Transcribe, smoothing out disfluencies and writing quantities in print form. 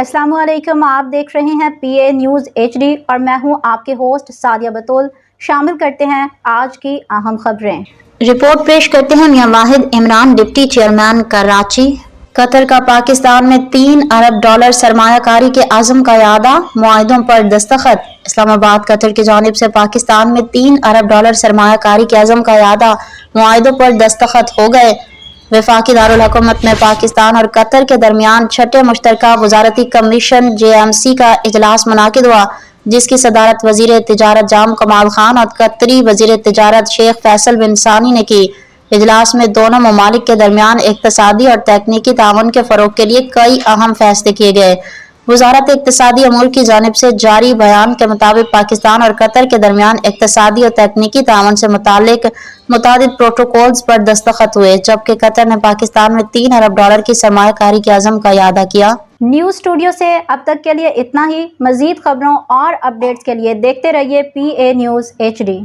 अस्सलाम वालेकुम। आप देख रहे हैं PA न्यूज़ HD और मैं हूं आपके होस्ट सादिया बतूल। शामिल करते हैं आज की अहम खबरें। रिपोर्ट पेश करते हैं मियां Wahid Imran, deputy chairman Karachi. Qatar का पाकिस्तान में $3 अरब सरमायाकारी के अज़्म का यादा, मुआहिदों पर दस्तखत। इस्लामाबाद कतर की जानिब से पाकिस्तान में $3 अरब सरमायाकारी के अज़्म का यादा, मुआहिदों पर दस्तखत हो गए। वफाकी दारुल हुकूमत में पाकिस्तान और कतर के दरमियान छठे मुश्तरका वज़ारती कमीशन JMC का इजलास मुनाकिद हुआ, जिसकी सदारत वज़ीर तिजारत जाम कमाल खान और कतरी वज़ीर तिजारत शेख फैसल बिन सानी ने की। इजलास में दोनों ममालिक के दरमियान इक़्तिसादी और तकनीकी ताउन के फ़रोग़ के लिए कई अहम फैसले किए गए। वज़ारत इक़्तिसादी अमूर की जानिब से जारी बयान के मुताबिक पाकिस्तान और कतर के दरमियान इक़्तिसादी और तकनीकी ताउन से मुतालिक मुतादिद प्रोटोकॉल्स पर दस्तखत हुए, जबकि कतर ने पाकिस्तान में $3 अरब की सरमायाकारी के अज़्म का यादा किया। न्यूज़ स्टूडियो से अब तक के लिए इतना ही। मज़ीद खबरों और अपडेट्स के लिए देखते रहिए PA न्यूज़ HD।